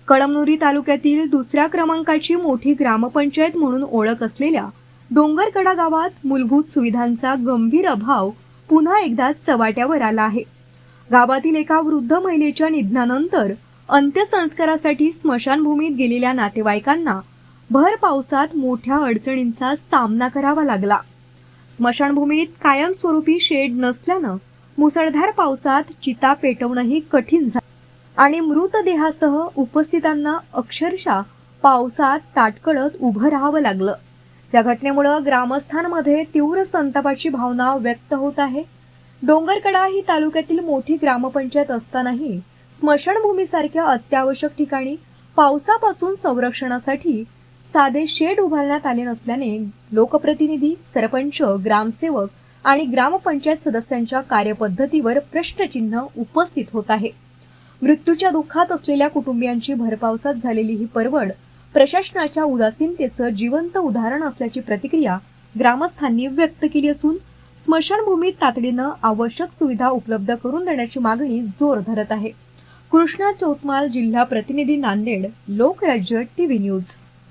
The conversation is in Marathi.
कळमनुरी तालुक्यातील दुसऱ्या क्रमांकाची मोठी ग्रामपंचायत म्हणून ओळख असलेल्या डोंगरकडा गावात मूलभूत सुविधांचा गंभीर अभाव पुन्हा एकदा चव्हाट्यावर आला आहे। गावातील एका वृद्ध महिलेच्या निधनानंतर अंत्यसंस्कारासाठी स्मशानभूमीत गेलेल्या नातेवाईकांना भर पावसात मोठ्या अडचणींचा सामना करावा लागला। स्मशानभूमीत कायमस्वरूपी शेड नसल्यानं मुसळधार पावसात चिता पेटवणंही कठीण झालं आणि मृतदेहासह उपस्थितांना अक्षरशः पावसात ताटकळत उभं राहावं लागलं। या घटनेमुळे ग्रामस्थांमध्ये तीव्र संतापाची भावना व्यक्त होत आहे। डोंगरकडा ही तालुक्यातील मोठी ग्रामपंचायत असतानाही स्मशानभूमीसारख्या अत्यावश्यक ठिकाणी पावसापासून संरक्षणासाठी साधे शेड उभारण्यात आले नसल्याने लोकप्रतिनिधी, सरपंच, ग्रामसेवक आणि ग्रामपंचायत सदस्यांच्या कार्यपद्धतीवर प्रश्नचिन्ह उपस्थित होत आहे। मृत्यूच्या दुःखात असलेल्या कुटुंबियांची भरपावसात झालेली ही परवड प्रशासनाच्या उदासीनतेचं जिवंत उदाहरण असल्याची प्रतिक्रिया ग्रामस्थांनी व्यक्त केली असून स्मशानभूमीत तातडीनं आवश्यक सुविधा उपलब्ध करून देण्याची मागणी जोर धरत आहे। कृष्णा चौतमाल, जिल्हा प्रतिनिधी, नांदेड, लोकराज्य टीव्ही न्यूज।